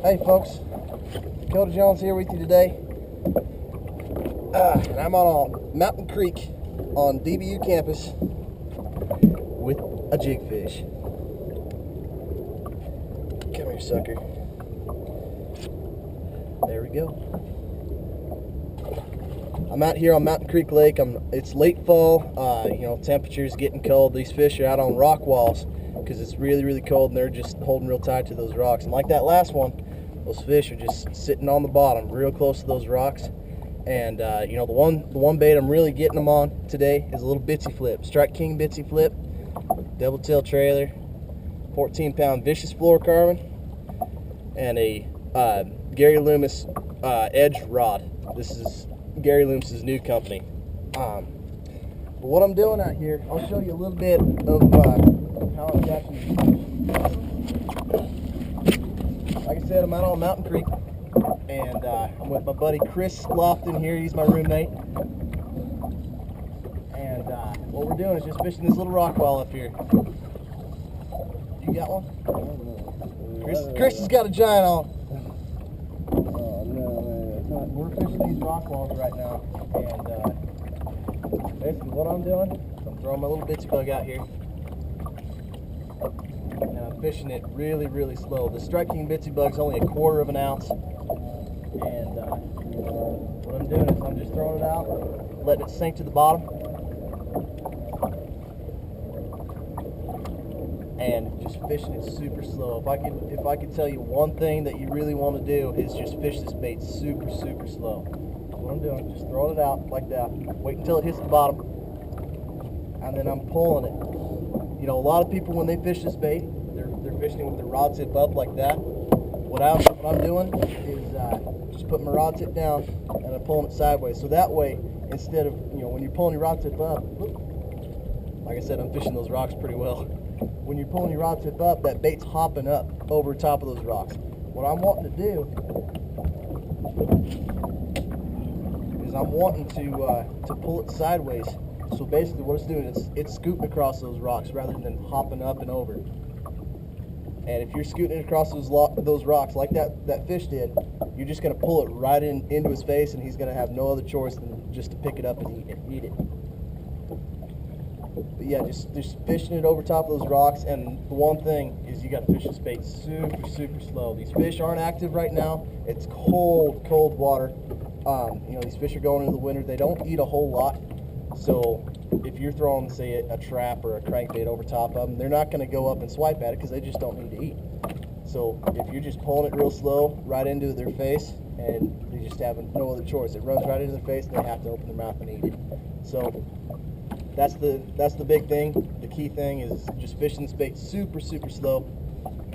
Hey folks, Dakota Jones here with you today. And I'm on Mountain Creek on DBU campus with a jig fish. Come here, sucker. There we go. I'm out here on Mountain Creek Lake. It's late fall. Temperature's getting cold. These fish are out on rock walls because it's really cold, and they're just holding real tight to those rocks. And like that last one, those fish are just sitting on the bottom, real close to those rocks. And the one bait I'm really getting them on today is a little bitsy flip, Strike King bitsy flip, double tail trailer, 14-pound vicious fluorocarbon, and a Gary Loomis edge rod. This is Gary Loomis's new company. But what I'm doing out here, I'll show you a little bit of how I'm catching these fish. Like I said, I'm out on Mountain Creek, and I'm with my buddy Chris Lofton here. He's my roommate. And what we're doing is just fishing this little rock wall up here. You got one? Chris has got a giant on. We're fishing these rock walls right now, and basically what I'm doing, I'm throwing my little bitsy bug out here, and I'm fishing it really slow. The Strike King bitsy bug's only 1/4 of an ounce, and what I'm doing is I'm just throwing it out, letting it sink to the bottom, and just fishing it super slow. If I could tell you one thing that you really want to do is just fish this bait super slow. What I'm doing, just throwing it out like that, wait until it hits the bottom, and then I'm pulling it. A lot of people, when they fish this bait, they're fishing it with their rod tip up like that. What I'm doing is just putting my rod tip down and I'm pulling it sideways. So that way, instead of when you're pulling your rod tip up, like I said, I'm fishing those rocks pretty well. When you're pulling your rod tip up, that bait's hopping up over top of those rocks. What I'm wanting to do is I'm wanting to pull it sideways. So basically what it's doing is it's scooting across those rocks rather than hopping up and over. And if you're scooting across those rocks like that fish did, you're just going to pull it right into his face, and he's going to have no other choice than just to pick it up and eat it. But yeah, just fishing it over top of those rocks. And the one thing is you got to fish this bait super slow. These fish aren't active right now. It's cold water. These fish are going into the winter. They don't eat a whole lot. So if you're throwing, say, a trap or a crankbait over top of them, they're not going to go up and swipe at it because they just don't need to eat. So if you're just pulling it real slow right into their face, and they just have no other choice, it runs right into their face, and they have to open their mouth and eat it. So that's the big thing. The key thing is just fishing this bait super slow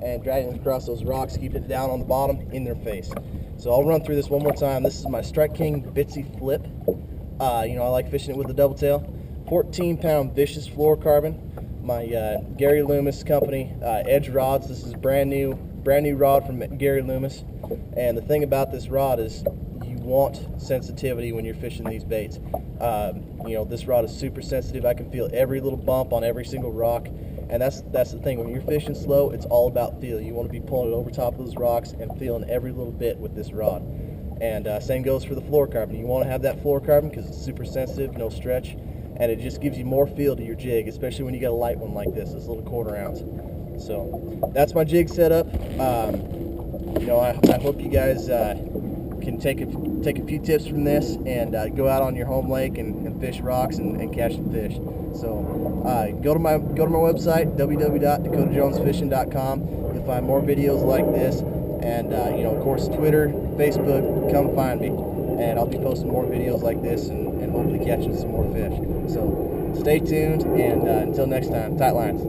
and dragging it across those rocks, keeping it down on the bottom in their face. So I'll run through this one more time. This is my Strike King bitsy flip. I like fishing it with the double tail. 14-pound vicious fluorocarbon. My Gary Loomis company edge rods. This is brand new rod from Gary Loomis. And the thing about this rod is you want sensitivity when you're fishing these baits. This rod is super sensitive. I can feel every little bump on every single rock. And that's the thing. When you're fishing slow, it's all about feel. You want to be pulling it over top of those rocks and feeling every little bit with this rod. And same goes for the fluorocarbon. You want to have that fluorocarbon because it's super sensitive, no stretch, and it just gives you more feel to your jig, especially when you got a light one like this little 1/4 ounce. So that's my jig setup. I hope you guys can take a few tips from this and go out on your home lake and fish rocks and catch some fish. So go to my website, www.dakotajonesfishing.com. You'll find more videos like this. And, of course, Twitter, Facebook, come find me. And I'll be posting more videos like this and hopefully catching some more fish. So stay tuned, and until next time, tight lines.